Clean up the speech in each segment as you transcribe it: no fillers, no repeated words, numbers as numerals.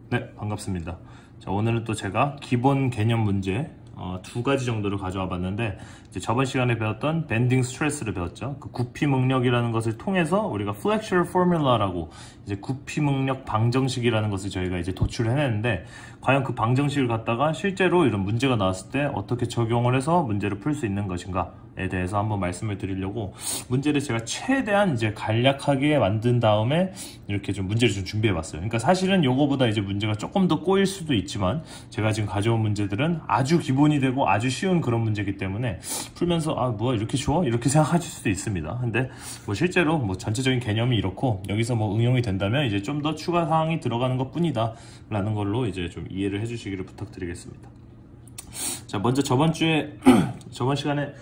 네, 반갑습니다. 자, 오늘은 또 제가 기본 개념 문제 두 가지 정도를 가져와 봤는데, 이제 저번 시간에 배웠던 밴딩 스트레스를 배웠죠. 그 구피 능력이라는 것을 통해서 우리가 flexure formula라고 이제 구피 능력 방정식이라는 것을 저희가 이제 도출해냈는데, 과연 그 방정식을 갖다가 실제로 이런 문제가 나왔을 때 어떻게 적용을 해서 문제를 풀 수 있는 것인가에 대해서 한번 말씀을 드리려고 문제를 제가 최대한 이제 간략하게 만든 다음에 이렇게 좀 문제를 좀 준비해 봤어요. 그러니까 사실은 요거보다 이제 문제가 조금 더 꼬일 수도 있지만, 제가 지금 가져온 문제들은 아주 기본이 되고 아주 쉬운 그런 문제이기 때문에 풀면서 뭐야 이렇게 쉬워? 이렇게 생각하실 수도 있습니다. 근데 뭐 실제로 뭐 전체적인 개념이 이렇고 여기서 뭐 응용이 된다면 이제 좀 더 추가 사항이 들어가는 것 뿐이다 라는 걸로 이제 좀 이해를 해 주시기를 부탁드리겠습니다. 자, 먼저 저번 시간에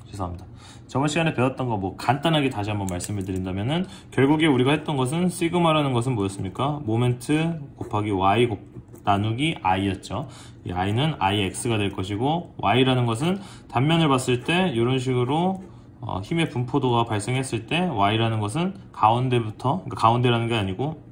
죄송합니다. 저번 시간에 배웠던 거 뭐 간단하게 다시 한번 말씀을 드린다면은, 결국에 우리가 했던 것은 시그마라는 것은 뭐였습니까? 모멘트 곱하기 y 나누기 i였죠. 이 i는 ix가 될 것이고, y라는 것은 단면을 봤을 때 이런 식으로 힘의 분포도가 발생했을 때 y라는 것은 가운데부터, 그러니까 가운데라는 게 아니고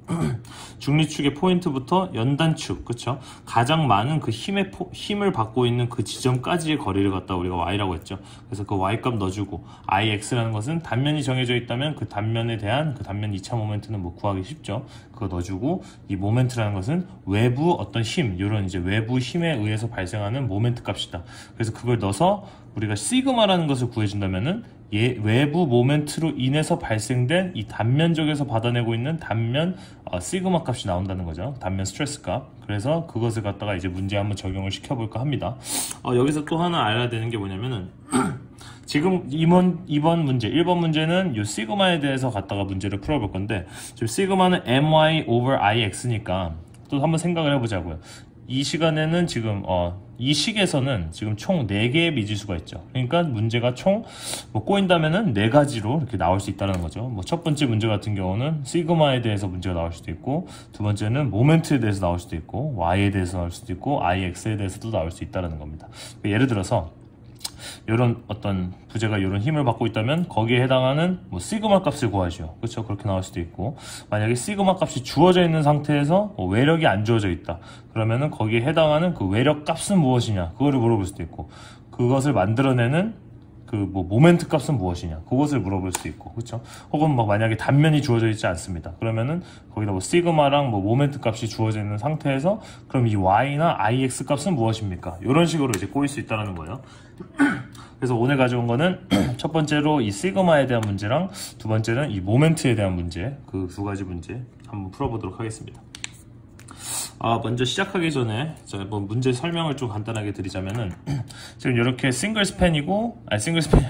중립축의 포인트부터 연단축, 그쵸? 가장 많은 그 힘을 받고 있는 그 지점까지의 거리를 갖다 우리가 y라고 했죠. 그래서 그 y값 넣어주고, ix라는 것은 단면이 정해져 있다면 그 단면에 대한 그 단면 2차 모멘트는 뭐 구하기 쉽죠. 그거 넣어주고, 이 모멘트라는 것은 외부 어떤 힘, 이런 이제 외부 힘에 의해서 발생하는 모멘트 값이다. 그래서 그걸 넣어서 우리가 시그마라는 것을 구해준다면은 외부 모멘트로 인해서 발생된 이 단면적에서 받아내고 있는 단면 시그마 값이 나온다는 거죠. 단면 스트레스 값. 그래서 그것을 갖다가 이제 문제에 한번 적용을 시켜볼까 합니다. 여기서 또 하나 알아야 되는 게 뭐냐면은 지금 이번 문제 1번 문제는 이 시그마에 대해서 갖다가 문제를 풀어볼 건데, 지금 시그마는 my over ix니까 또 한번 생각을 해보자고요. 이 시간에는 지금 이 식에서는 지금 총 4개의 미지수가 있죠. 그러니까 문제가 총 꼬인다면은 4가지로 이렇게 나올 수 있다는 거죠. 뭐 첫 번째 문제 같은 경우는 시그마에 대해서 문제가 나올 수도 있고, 두 번째는 모멘트에 대해서 나올 수도 있고, y에 대해서 나올 수도 있고, ix에 대해서도 나올 수 있다는 겁니다. 예를 들어서 이런 어떤 부재가 이런 힘을 받고 있다면 거기에 해당하는 뭐 시그마 값을 구하죠. 그렇죠? 그렇게 나올 수도 있고, 만약에 시그마 값이 주어져 있는 상태에서 뭐 외력이 안 주어져 있다 그러면은 거기에 해당하는 그 외력 값은 무엇이냐 그거를 물어볼 수도 있고, 그것을 만들어내는 그 뭐 모멘트 값은 무엇이냐 그것을 물어볼 수 있고, 그렇죠? 혹은 뭐 만약에 단면이 주어져 있지 않습니다 그러면은 거기다 뭐 시그마랑 뭐 모멘트 값이 주어져 있는 상태에서 그럼 이 y나 ix 값은 무엇입니까? 이런 식으로 이제 꼬일 수 있다는 거예요. 그래서 오늘 가져온 거는 첫 번째로 이 시그마에 대한 문제랑 두 번째는 이 모멘트에 대한 문제, 그 두 가지 문제 한번 풀어보도록 하겠습니다. 먼저 시작하기 전에 뭐 문제 설명을 좀 간단하게 드리자면은, 지금 이렇게 싱글 스팬이고, 싱글 스팬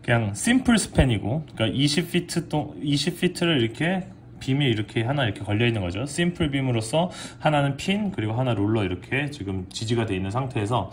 그냥 심플 스팬이고, 그러니까 20피트를 이렇게 빔이 이렇게 하나 이렇게 걸려 있는 거죠. 심플 빔으로서 하나는 핀 그리고 하나 롤러 이렇게 지금 지지가 되어 있는 상태에서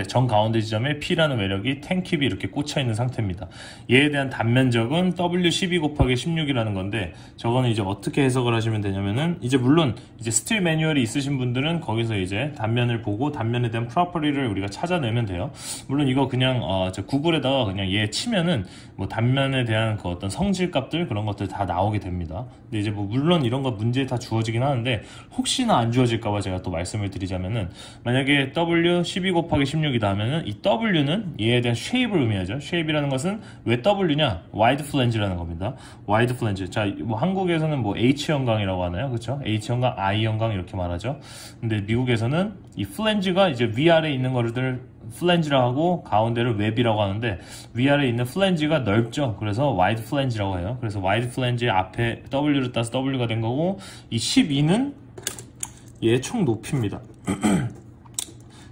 정가운데 지점에 P라는 외력이 10킵이 이렇게 꽂혀 있는 상태입니다. 얘에 대한 단면적은 W12 곱하기 16이라는 건데, 저거는 이제 어떻게 해석을 하시면 되냐면은, 이제 물론 이제 스틸 매뉴얼이 있으신 분들은 거기서 이제 단면을 보고 단면에 대한 프로퍼리를 우리가 찾아내면 돼요. 물론 이거 그냥 저 구글에다가 그냥 얘 치면은 뭐 단면에 대한 그 어떤 성질값들 그런 것들 다 나오게 됩니다. 근데 이제 뭐 물론 이런 거 문제에 다 주어지긴 하는데, 혹시나 안 주어질까봐 제가 또 말씀을 드리자면은, 만약에 W12 곱하기 16이다 하면은 이 W는 얘에 대한 쉐입을 의미하죠. 쉐입이라는 것은 왜 W냐? 와이드 플랜지라는 겁니다. 와이드 플랜지. 자, 뭐 한국에서는 뭐 H형광이라고 하나요? 그렇죠? H형광, I형광 이렇게 말하죠. 근데 미국에서는 이 플랜지가 이제 위아래에 있는 거를 플랜지라고 하고 가운데를 웹이라고 하는데, 위아래에 있는 플랜지가 넓죠. 그래서 와이드 플랜지라고 해요. 그래서 와이드 플랜지 앞에 W를 따서 W가 된 거고, 이 12는 얘의 총 높이입니다.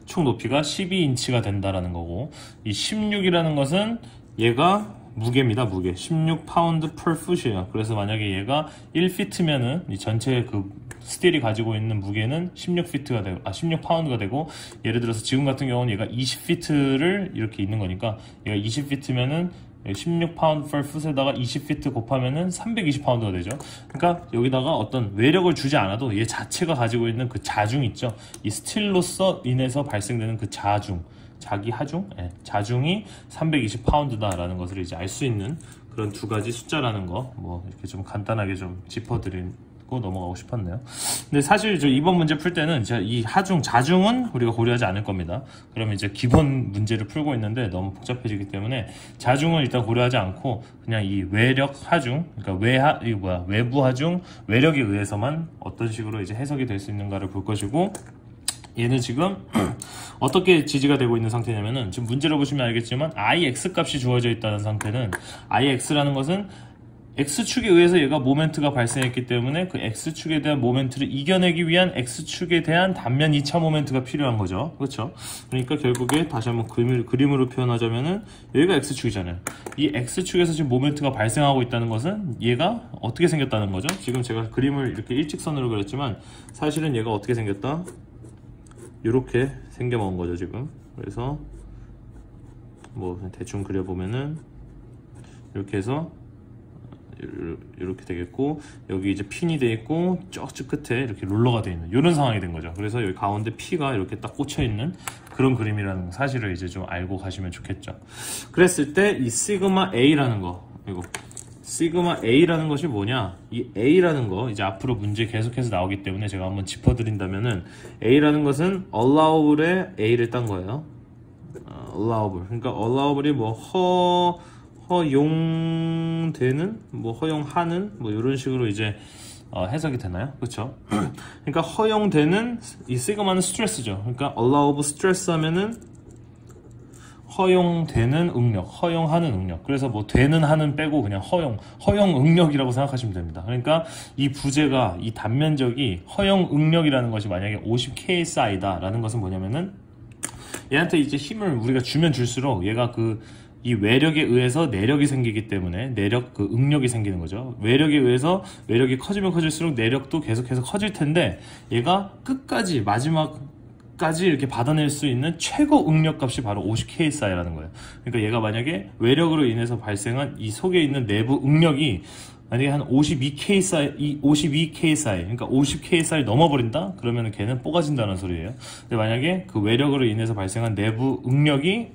총 높이가 12인치가 된다라는 거고, 이 16이라는 것은 얘가 무게입니다. 무게 16파운드 per foot이에요. 그래서 만약에 얘가 1피트면은 이 전체 그 스틸이 가지고 있는 무게는 16피트가 되고 16파운드가 되고, 예를 들어서 지금 같은 경우는 얘가 20피트를 이렇게 있는 거니까 얘가 20피트면은 16파운드 per foot에다가 20피트 곱하면은 320파운드가 되죠. 그러니까 여기다가 어떤 외력을 주지 않아도 얘 자체가 가지고 있는 그 자중 있죠. 이 스틸로서 인해서 발생되는 그 자기 하중? 네, 자중이 320파운드다라는 것을 이제 알 수 있는 그런 두 가지 숫자라는 거, 뭐 이렇게 좀 간단하게 좀 짚어드린 넘어가고 싶었네요. 근데 사실 저 이번 문제 풀 때는 이 하중, 자중은 우리가 고려하지 않을 겁니다. 그러면 이제 기본 문제를 풀고 있는데 너무 복잡해지기 때문에 자중은 일단 고려하지 않고 그냥 이 외력 하중, 그러니까 외부 하중, 외력에 의해서만 어떤 식으로 이제 해석이 될 수 있는가를 볼 것이고, 얘는 지금 어떻게 지지가 되고 있는 상태냐면은, 지금 문제를 보시면 알겠지만 ix 값이 주어져 있다는 상태는, ix라는 것은 x축에 의해서 얘가 모멘트가 발생했기 때문에 그 x축에 대한 모멘트를 이겨내기 위한 x축에 대한 단면 2차 모멘트가 필요한 거죠. 그렇죠? 그러니까 결국에 다시 한번 그림으로 표현하자면은, 여기가 x축이잖아요. 이 x축에서 지금 모멘트가 발생하고 있다는 것은 얘가 어떻게 생겼다는 거죠. 지금 제가 그림을 이렇게 일직선으로 그렸지만 사실은 얘가 어떻게 생겼다? 이렇게 생겨먹은 거죠 지금. 그래서 뭐 대충 그려보면은 이렇게 해서 이렇게 되겠고, 여기 이제 핀이 돼 있고 쩍쭉 끝에 이렇게 롤러가 돼 있는 이런 상황이 된 거죠. 그래서 여기 가운데 P가 이렇게 딱 꽂혀 있는 그런 그림이라는 사실을 이제 좀 알고 가시면 좋겠죠. 그랬을 때 이 시그마 A라는 거, 이거 시그마 A라는 것이 뭐냐, 이 A라는 거 이제 앞으로 문제 계속해서 나오기 때문에 제가 한번 짚어드린다면은, A라는 것은 allowable의 A를 딴 거예요. allowable, 그러니까 allowable이 뭐 허용되는, 뭐 허용하는, 뭐 이런 식으로 이제 해석이 되나요? 그렇죠? 그러니까 허용되는, 이 시그마는 스트레스죠. 그러니까 allowable stress 하면은 허용되는 응력, 허용하는 응력. 그래서 뭐 되는 하는 빼고 그냥 허용 응력이라고 생각하시면 됩니다. 그러니까 이 부재가, 이 단면적이 허용 응력이라는 것이 만약에 50ksi다 라는 것은 뭐냐면은, 얘한테 이제 힘을 우리가 주면 줄수록 얘가 이 외력에 의해서 내력이 생기기 때문에 응력이 생기는 거죠. 외력에 의해서 외력이 커지면 커질수록 내력도 계속해서 커질 텐데, 얘가 끝까지 마지막까지 이렇게 받아낼 수 있는 최고 응력 값이 바로 50ksi라는 거예요. 그러니까 얘가 만약에 외력으로 인해서 발생한 이 속에 있는 내부 응력이 만약에 한 52ksi, 그러니까 50ksi 넘어버린다? 그러면 걔는 뽀가진다는 소리예요. 근데 만약에 그 외력으로 인해서 발생한 내부 응력이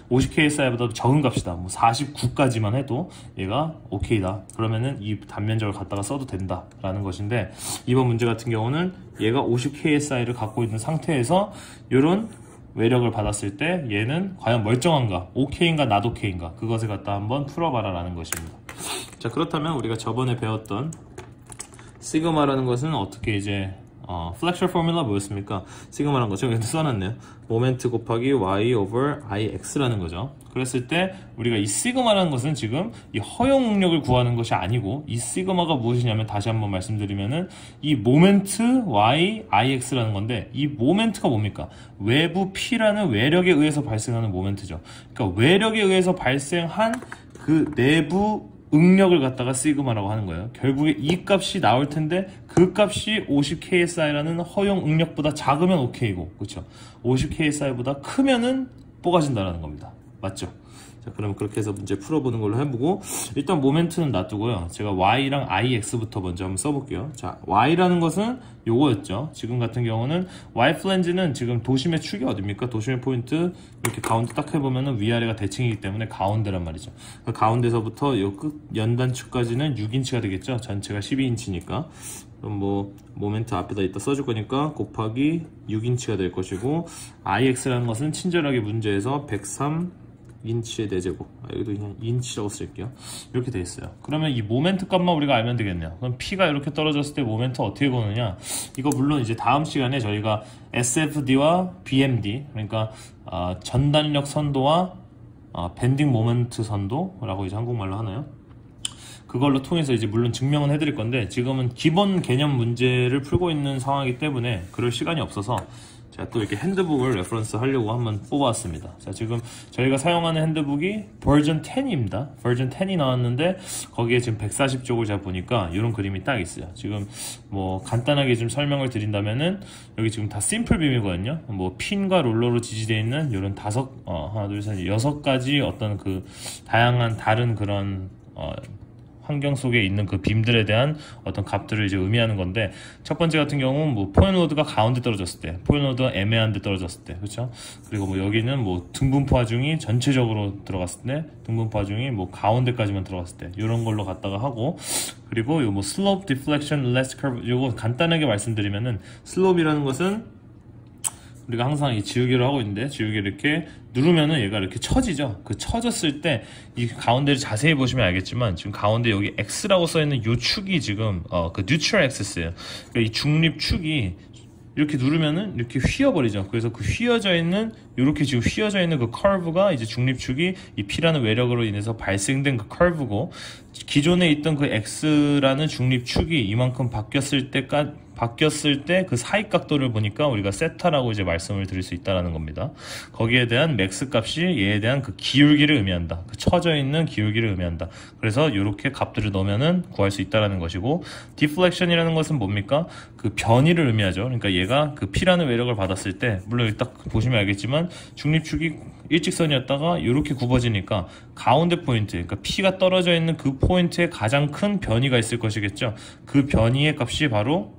50ksi보다 적은 값이다, 뭐 49까지만 해도 얘가 오케이다, 그러면은 이 단면적을 갖다가 써도 된다라는 것인데, 이번 문제 같은 경우는 얘가 50ksi를 갖고 있는 상태에서 이런 외력을 받았을 때 얘는 과연 멀쩡한가, 오케이인가 not 오케이인가, 그것을 갖다 한번 풀어봐라 라는 것입니다. 자, 그렇다면 우리가 저번에 배웠던 시그마라는 것은 어떻게 이제 플렉셔 포뮬라 뭐였습니까? 시그마라는 거 제가 여기 써놨네요. 모멘트 곱하기 y over ix라는 거죠. 그랬을 때 우리가 이 시그마라는 것은 지금 이 허용 응력을 구하는 것이 아니고, 이 시그마가 무엇이냐면, 다시 한번 말씀드리면은 이 모멘트 y ix라는 건데, 이 모멘트가 뭡니까? 외부 P라는 외력에 의해서 발생하는 모멘트죠. 그러니까 외력에 의해서 발생한 그 내부 응력을 갖다가 시그마라고 하는 거예요. 결국에 이 값이 나올 텐데, 그 값이 50ksi라는 허용 응력보다 작으면 오케이고, 그렇죠? 50ksi보다 크면은 뽀가진다라는 겁니다. 맞죠? 자, 그럼 그렇게 해서 문제 풀어보는 걸로 해보고, 일단 모멘트는 놔두고요. 제가 y랑 ix부터 먼저 한번 써볼게요. 자, y라는 것은 요거였죠. 지금 같은 경우는 y 플랜지는 지금 도심의 축이 어딥니까? 도심의 포인트 이렇게 가운데 딱 해보면은 위아래가 대칭이기 때문에 가운데란 말이죠. 그 가운데서부터 요 끝 연단축까지는 6인치가 되겠죠. 전체가 12인치니까. 그럼 뭐 모멘트 앞에다 이따 써줄 거니까 곱하기 6인치가 될 것이고, ix라는 것은 친절하게 문제에서 103인치의 대제곱, 여기도 그냥 인치라고 쓸게요. 이렇게 돼 있어요. 그러면 이 모멘트 값만 우리가 알면 되겠네요. 그럼 P가 이렇게 떨어졌을 때 모멘트 어떻게 보느냐, 이거 물론 이제 다음 시간에 저희가 SFD와 BMD, 그러니까 전단력 선도와 밴딩 모멘트 선도라고 이제 한국말로 하나요? 그걸로 통해서 이제 물론 증명은 해드릴 건데, 지금은 기본 개념 문제를 풀고 있는 상황이기 때문에 그럴 시간이 없어서 제가 또 이렇게 핸드북을 레퍼런스 하려고 한번 뽑아왔습니다. 자, 지금 저희가 사용하는 핸드북이 버전 10입니다. 버전 10이 나왔는데 거기에 지금 140쪽을 제가 보니까 이런 그림이 딱 있어요. 지금 뭐 간단하게 좀 설명을 드린다면은, 여기 지금 다 심플 빔이거든요. 뭐 핀과 롤러로 지지되어 있는 이런 하나, 둘, 셋, 6가지 어떤 그 다양한 다른 그런 환경 속에 있는 그 빔들에 대한 어떤 값들을 이제 의미하는 건데, 첫 번째 같은 경우는 뭐 포인트 로드가 가운데 떨어졌을 때, 포인트 로드가 애매한 데 떨어졌을 때, 그렇죠? 그리고 뭐 여기는 뭐 등분포 하중이 전체적으로 들어갔을 때, 등분포 하중이 뭐 가운데까지만 들어갔을 때, 이런 걸로 갖다가 하고, 그리고 요 뭐 slope, deflection, rest curve, 요거 간단하게 말씀드리면은, 슬롭이라는 것은 우리가 항상 이 지우개를 하고 있는데, 지우개를 이렇게 누르면은 얘가 이렇게 처지죠. 그 처졌을 때 이 가운데를 자세히 보시면 알겠지만, 지금 가운데 여기 X라고 써있는 요 축이 지금 그 neutral axis예요. 그러니까 이 중립 축이 이렇게 누르면은 이렇게 휘어버리죠. 그래서 그 휘어져 있는, 이렇게 지금 휘어져 있는 그 커브가 이제 중립축이 이 P라는 외력으로 인해서 발생된 그 커브고, 기존에 있던 그 X라는 중립축이 이만큼 바뀌었을 때 그 사이각도를 보니까 우리가 세타라고 이제 말씀을 드릴 수 있다라는 겁니다. 거기에 대한 맥스 값이 얘에 대한 그 기울기를 의미한다. 그 처져 있는 기울기를 의미한다. 그래서 이렇게 값들을 넣으면은 구할 수 있다라는 것이고, 디플렉션이라는 것은 뭡니까? 그 변이를 의미하죠. 그러니까 얘가 그 P라는 외력을 받았을 때, 물론 딱 보시면 알겠지만 중립축이 일직선이었다가 이렇게 굽어지니까 가운데 포인트, 그러니까 P가 떨어져 있는 그 포인트에 가장 큰 변이가 있을 것이겠죠. 그 변이의 값이 바로,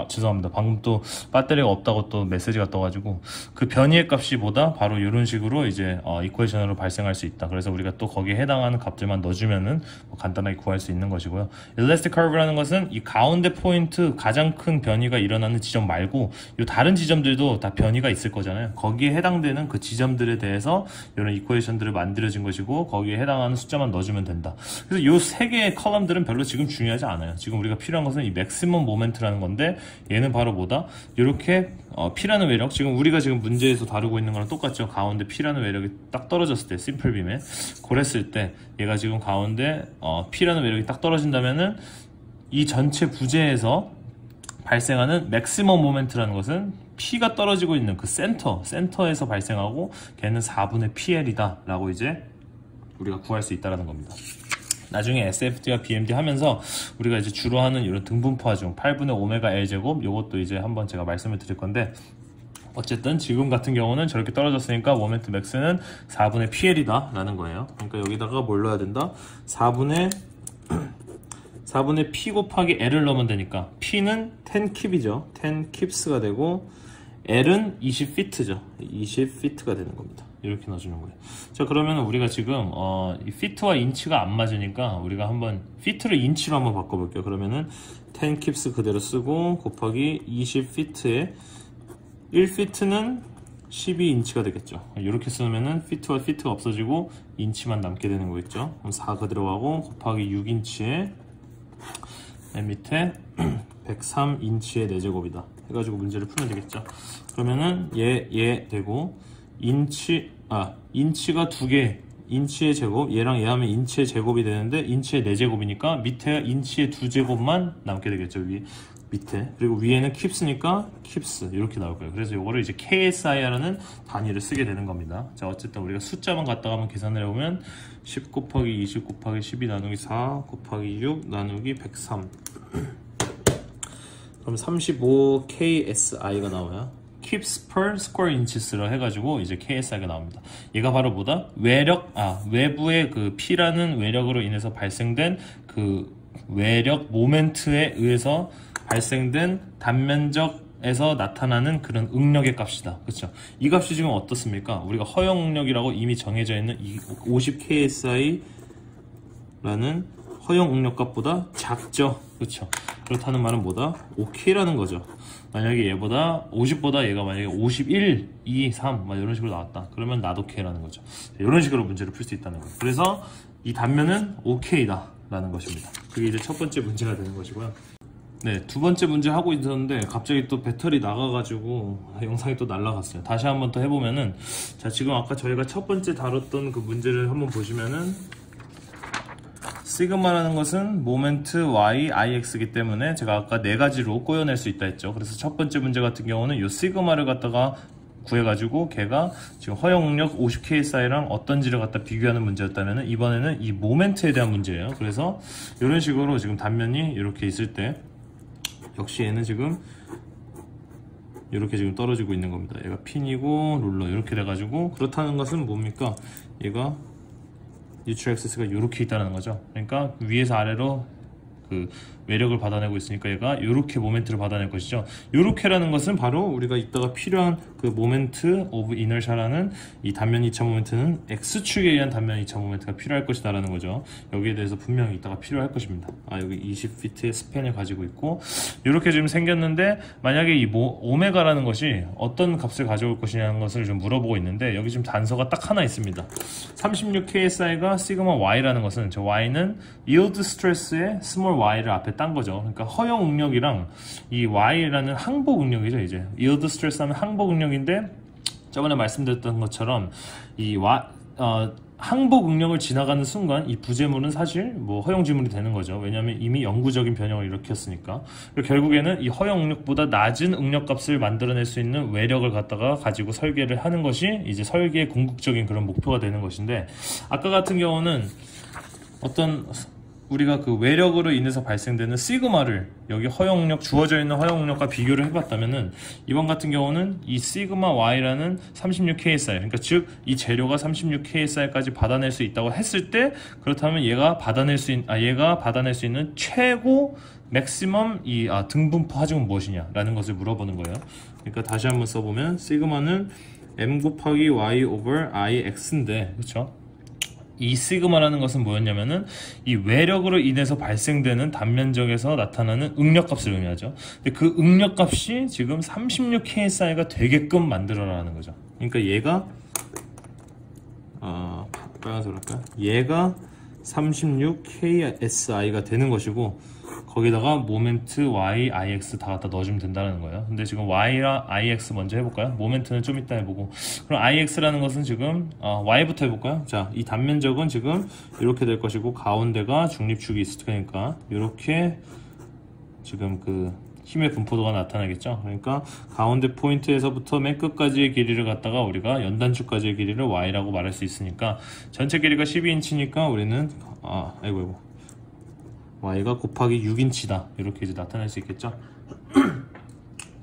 죄송합니다. 방금 또 배터리가 없다고 또 메시지가 떠가지고, 그 변이의 값이 보다 바로 이런 식으로 이제 이퀘이션으로 발생할 수 있다. 그래서 우리가 또 거기에 해당하는 값들만 넣어주면은 뭐 간단하게 구할 수 있는 것이고요. Elastic Curve라는 것은 이 가운데 포인트 가장 큰 변이가 일어나는 지점 말고 이 다른 지점들도 다 변이가 있을 거잖아요. 거기에 해당되는 그 지점들에 대해서 이런 이퀘이션들을 만들어진 것이고, 거기에 해당하는 숫자만 넣어주면 된다. 그래서 이 세 개의 컬럼들은 별로 지금 중요하지 않아요. 지금 우리가 필요한 것은 이 맥시멈 모멘트라는 건데, 얘는 바로 뭐다? 이렇게 P라는 외력, 지금 우리가 지금 문제에서 다루고 있는 거랑 똑같죠. 가운데 P라는 외력이 딱 떨어졌을 때, 심플 빔에 그랬을 때 얘가 지금 가운데 P라는 외력이 딱 떨어진다면은 이 전체 부재에서 발생하는 맥시멈 모멘트라는 것은 P가 떨어지고 있는 그 센터에서 발생하고, 걔는 4분의 PL이다 라고 이제 우리가 구할 수 있다는 겁니다. 나중에 SFD와 BMD 하면서 우리가 이제 주로 하는 이런 등분포 하중 8분의 오메가 L 제곱, 요것도 이제 한번 제가 말씀을 드릴 건데, 어쨌든 지금 같은 경우는 저렇게 떨어졌으니까 모멘트 맥스는 4분의 PL이다 라는 거예요. 그러니까 여기다가 뭘 넣어야 된다? 4분의 P 곱하기 L을 넣으면 되니까, P는 10킵이죠. 10킵스가 되고, L은 20피트죠. 20피트가 되는 겁니다. 이렇게 넣어주는 거예요. 자, 그러면 우리가 지금 이 피트와 인치가 안 맞으니까 우리가 한번 피트를 인치로 한번 바꿔볼게요. 그러면은 10킵스 그대로 쓰고 곱하기 20피트에 1피트는 12인치가 되겠죠. 이렇게 쓰면은 피트와 피트가 없어지고 인치만 남게 되는 거겠죠. 그럼 4 그대로 가고 곱하기 6인치에 맨 밑에 103인치의 4제곱이다 해가지고 문제를 풀면 되겠죠. 그러면은 얘 되고, 인치가 2개, 인치의 제곱, 얘랑 얘 하면 인치의 제곱이 되는데 인치의 4제곱이니까 밑에 인치의 2제곱만 남게 되겠죠. 밑에. 그리고 위에는 킵스니까 킵스 이렇게 나올 거예요. 그래서 요거를 이제 KSI라는 단위를 쓰게 되는 겁니다. 자, 어쨌든 우리가 숫자만 갖다가 한번 계산을 해보면 10 곱하기 20 곱하기 12 나누기 4 곱하기 6 나누기 103 그럼 35 KSI가 나와요. Kips per square inches로 해가지고 이제 KSI가 나옵니다. 얘가 바로 뭐다? 외부의 그 P라는 외력으로 인해서 발생된 그 외력 모멘트에 의해서 발생된 단면적에서 나타나는 그런 응력의 값이다. 그렇죠? 이 값이 지금 어떻습니까? 우리가 허용 응력이라고 이미 정해져 있는 이 50KSI라는 허용 응력값보다 작죠. 그렇죠? 그렇다는 말은 뭐다? OK라는 거죠. 만약에 얘보다 50보다 얘가 만약에 51, 2, 3 막 이런 식으로 나왔다. 그러면 나도 K라는 거죠. 이런 식으로 문제를 풀 수 있다는 거예요. 그래서 이 단면은 OK다 라는 것입니다. 그게 이제 첫 번째 문제가 되는 것이고요. 네, 두 번째 문제 하고 있었는데 갑자기 또 배터리 나가가지고 영상이 또 날라갔어요. 다시 한번 더 해보면은, 자, 지금 아까 저희가 첫 번째 다뤘던 그 문제를 한번 보시면은, 시그마라는 것은 모멘트 y, ix이기 때문에 제가 아까 4가지로 꼬여낼 수 있다 했죠. 그래서 첫 번째 문제 같은 경우는 이 시그마를 갖다가 구해가지고 걔가 지금 허용 응력 50KSI랑 어떤지를 갖다 비교하는 문제였다면, 이번에는 이 모멘트에 대한 문제예요. 그래서 이런 식으로 지금 단면이 이렇게 있을 때 역시 얘는 지금 이렇게 지금 떨어지고 있는 겁니다. 얘가 핀이고 룰러 이렇게 돼가지고, 그렇다는 것은 뭡니까? 얘가 뉴트럴 액세스가 이렇게 있다는 거죠. 그러니까 위에서 아래로 그 외력을 받아내고 있으니까 얘가 이렇게 모멘트를 받아낼 것이죠. 이렇게라는 것은 바로 우리가 이따가 필요한 그 모멘트 오브 이너샤라는 이 단면 2차 모멘트는 X축에 의한 단면 2차 모멘트가 필요할 것이다 라는 거죠. 여기에 대해서 분명히 이따가 필요할 것입니다. 여기 20피트의 스팬을 가지고 있고 이렇게 지금 생겼는데 만약에 이 오메가라는 것이 어떤 값을 가져올 것이냐는 것을 좀 물어보고 있는데 여기 지금 단서가 딱 하나 있습니다. 36KSI가 시그마 Y라는 것은 저 Y는 yield stress의 small y를 앞에 딴 거죠. 그러니까 허용 응력이랑 이 y라는 항복 응력이죠. 이제 yield stress 하면 항복 응력인데 저번에 말씀드렸던 것처럼 이 항복 응력을 지나가는 순간 이 부재물은 사실 뭐 허용 지물이 되는 거죠. 왜냐하면 이미 영구적인 변형을 일으켰으니까. 결국에는 이 허용 응력보다 낮은 응력 값을 만들어낼 수 있는 외력을 갖다가 가지고 설계를 하는 것이 이제 설계의 궁극적인 그런 목표가 되는 것인데, 아까 같은 경우는 어떤 우리가 그 외력으로 인해서 발생되는 시그마를 여기 허용력, 주어져 있는 허용력과 비교를 해봤다면은 이번 같은 경우는 이 시그마 Y라는 36KSI, 그러니까 즉 이 재료가 36KSI까지 받아낼 수 있다고 했을 때, 그렇다면 얘가 받아낼 수 있는 최고 맥시멈 이 등분포 하중은 무엇이냐라는 것을 물어보는 거예요. 그러니까 다시 한번 써보면 시그마는 M 곱하기 Y over IX인데, 그렇죠? 이 시그마라는 것은 뭐였냐면은 이 외력으로 인해서 발생되는 단면적에서 나타나는 응력값을 의미하죠. 근데 그 응력값이 지금 36KSI가 되게끔 만들어라는 거죠. 그러니까 얘가 빨간색으로 할까요? 얘가 36KSI가 되는 것이고, 거기다가 모멘트 Y, IX 다 갖다 넣어주면 된다는 거예요. 근데 지금 Y랑 IX 먼저 해볼까요? 모멘트는 좀 이따 해보고, 그럼 IX라는 것은 지금 Y부터 해볼까요? 자, 이 단면적은 지금 이렇게 될 것이고, 가운데가 중립축이 있을 테니까 이렇게 지금 그 힘의 분포도가 나타나겠죠. 그러니까 가운데 포인트에서부터 맨 끝까지의 길이를 갖다가 우리가 연단축까지의 길이를 Y라고 말할 수 있으니까, 전체 길이가 12인치니까 우리는 Y가 곱하기 6인치다 이렇게 이제 나타낼 수 있겠죠.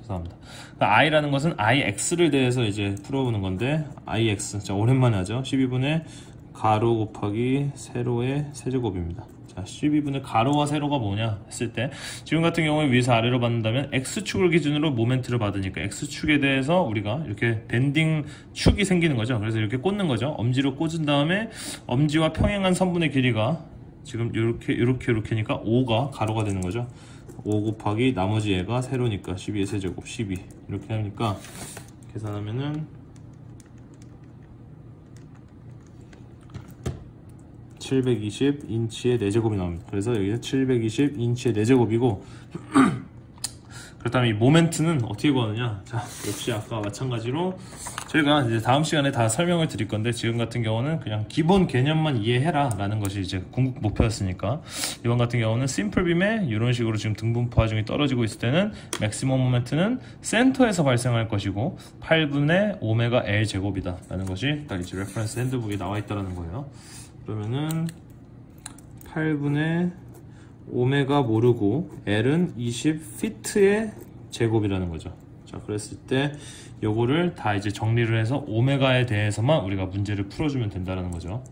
죄송합니다. 그러니까 I라는 것은 IX를 대해서 이제 풀어보는 건데, IX, 자 오랜만에 하죠. 12분의 가로 곱하기 세로의 세제곱입니다. 자, 12분의 가로와 세로가 뭐냐 했을 때, 지금 같은 경우에 위에서 아래로 받는다면 X축을 기준으로 모멘트를 받으니까 X축에 대해서 우리가 이렇게 밴딩 축이 생기는 거죠. 그래서 이렇게 꽂는 거죠. 엄지로 꽂은 다음에 엄지와 평행한 선분의 길이가 지금 이렇게니까 5가 가로가 되는 거죠. 5 곱하기 나머지 얘가 세로니까 12의 세제곱 12 이렇게 하니까 계산하면은 720인치의 4제곱이 나옵니다. 그래서 여기는 720인치의 4제곱이고 그렇다면 이 모멘트는 어떻게 구하느냐? 자, 역시 아까 마찬가지로 저희가 이제 다음 시간에 다 설명을 드릴 건데, 지금 같은 경우는 그냥 기본 개념만 이해해라 라는 것이 이제 궁극 목표였으니까, 이번 같은 경우는 심플빔에 이런 식으로 지금 등분포 하중이 떨어지고 있을 때는 맥시멈 모멘트는 센터에서 발생할 것이고 8분의 오메가 L 제곱이다 라는 것이 딱 이제 레퍼런스 핸드북에 나와 있다라는 거예요. 그러면은 8분의 오메가 모르고 L은 20피트의 제곱이라는 거죠. 자, 그랬을 때 요거를 다 이제 정리를 해서 오메가에 대해서만 우리가 문제를 풀어주면 된다는 거죠.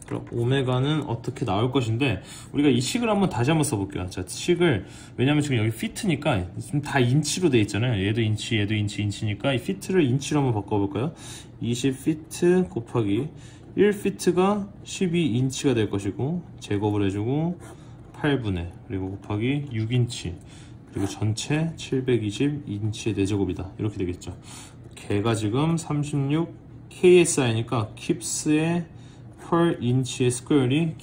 그럼 오메가는 어떻게 나올 것인데, 우리가 이 식을 다시 한번 써볼게요. 자, 식을, 왜냐면 지금 여기 피트니까 지금 다 인치로 돼 있잖아요. 얘도 인치, 얘도 인치니까 이 피트를 인치로 한번 바꿔볼까요? 20피트 곱하기 1피트가 12인치가 될 것이고, 제곱을 해주고 8분의 그리고 곱하기 6인치 그리고 전체 720인치의 4제곱이다 이렇게 되겠죠. 걔가 지금 36KSI니까 킵스의 per 인치의 스퀘어이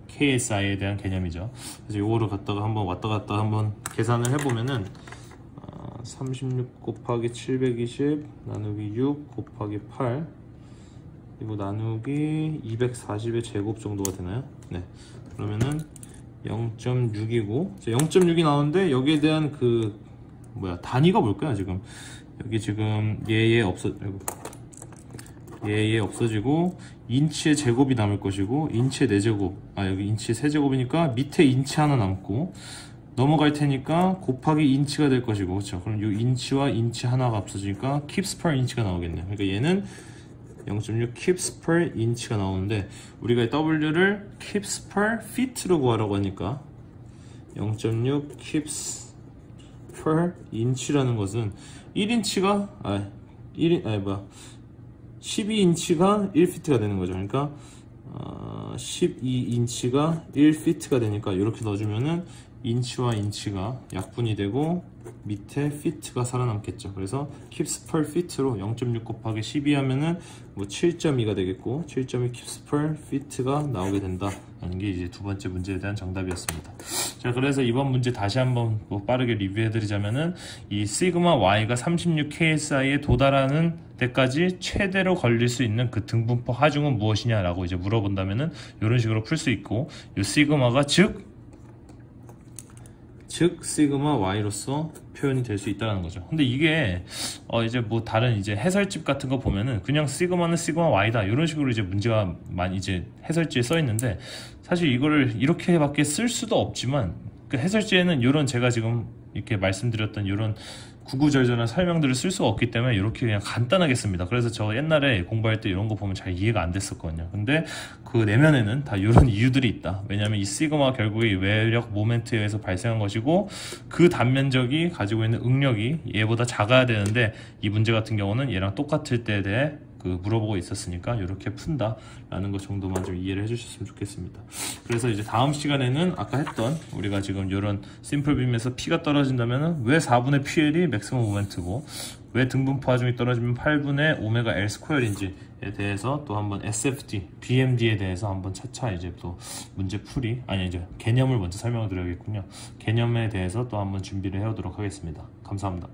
KSI에 대한 개념이죠. 그래서 요거를 갖다가 한번 왔다 갔다 한번 계산을 해보면은 36 곱하기 720 나누기 6 곱하기 8 그리고 나누기 240의 제곱 정도가 되나요? 네. 그러면은 0.6이고 0.6이 나오는데, 여기에 대한 그 단위가 뭘까요? 지금 여기 지금 얘 없어지고 인치의 제곱이 남을 것이고, 인치의 4제곱 여기 인치의 3제곱이니까 밑에 인치 하나 남고 넘어갈 테니까 곱하기 인치가 될 것이고, 그렇죠? 그럼 이 인치와 인치 하나가 없어지니까 킵스 per 인치가 나오겠네요. 그러니까 얘는 0.6 keeps per inch가 나오는데 우리가 W를 keeps per feet로 구하라고 하니까 0.6 keeps per inch라는 것은 1인치가 12인치가 1피트가 되는 거죠. 그러니까 12인치가 1피트가 되니까 이렇게 넣어주면은 인치와 인치가 약분이 되고 밑에 피트가 살아남겠죠. 그래서 keeps per feet로 0.6 곱하기 12 하면은 뭐 7.2가 되겠고 7.2 keeps per feet가 나오게 된다 라는 게 이제 두 번째 문제에 대한 정답이었습니다. 자, 그래서 이번 문제 다시 한번 뭐 빠르게 리뷰해 드리자면은 이 시그마 y가 36ksi에 도달하는 때까지 최대로 걸릴 수 있는 그 등분포 하중은 무엇이냐라고 이제 물어본다면은 이런 식으로 풀 수 있고, 이 시그마가 즉 시그마 y로서 표현이 될 수 있다는 거죠. 근데 이게 이제 뭐 다른 이제 해설집 같은 거 보면은 그냥 시그마는 시그마 y다 이런 식으로 이제 문제가 많이 이제 해설지에 써 있는데, 사실 이거를 이렇게밖에 쓸 수도 없지만 그 해설지에는 이런 제가 지금 이렇게 말씀드렸던 이런 구구절절한 설명들을 쓸 수가 없기 때문에 이렇게 그냥 간단하게 씁니다. 그래서 저 옛날에 공부할 때 이런 거 보면 잘 이해가 안 됐었거든요. 근데 그 내면에는 다 이런 이유들이 있다. 왜냐하면 이 시그마가 결국에 이 외력 모멘트에 의해서 발생한 것이고, 그 단면적이 가지고 있는 응력이 얘보다 작아야 되는데 이 문제 같은 경우는 얘랑 똑같을 때에 대해 물어보고 있었으니까 이렇게 푼다라는 것 정도만 좀 이해를 해주셨으면 좋겠습니다. 그래서 이제 다음 시간에는 아까 했던 우리가 지금 이런 심플 빔에서 P가 떨어진다면은 왜 4분의 PL이 맥시멈 모멘트고 왜 등분포 하중이 떨어지면 8분의 오메가 L 스퀘어인지에 대해서 또 한번 SFD, BMD에 대해서 한번 차차 이제 또 문제 풀이 이제 개념을 먼저 설명을 드려야겠군요. 개념에 대해서 또 한번 준비를 해오도록 하겠습니다. 감사합니다.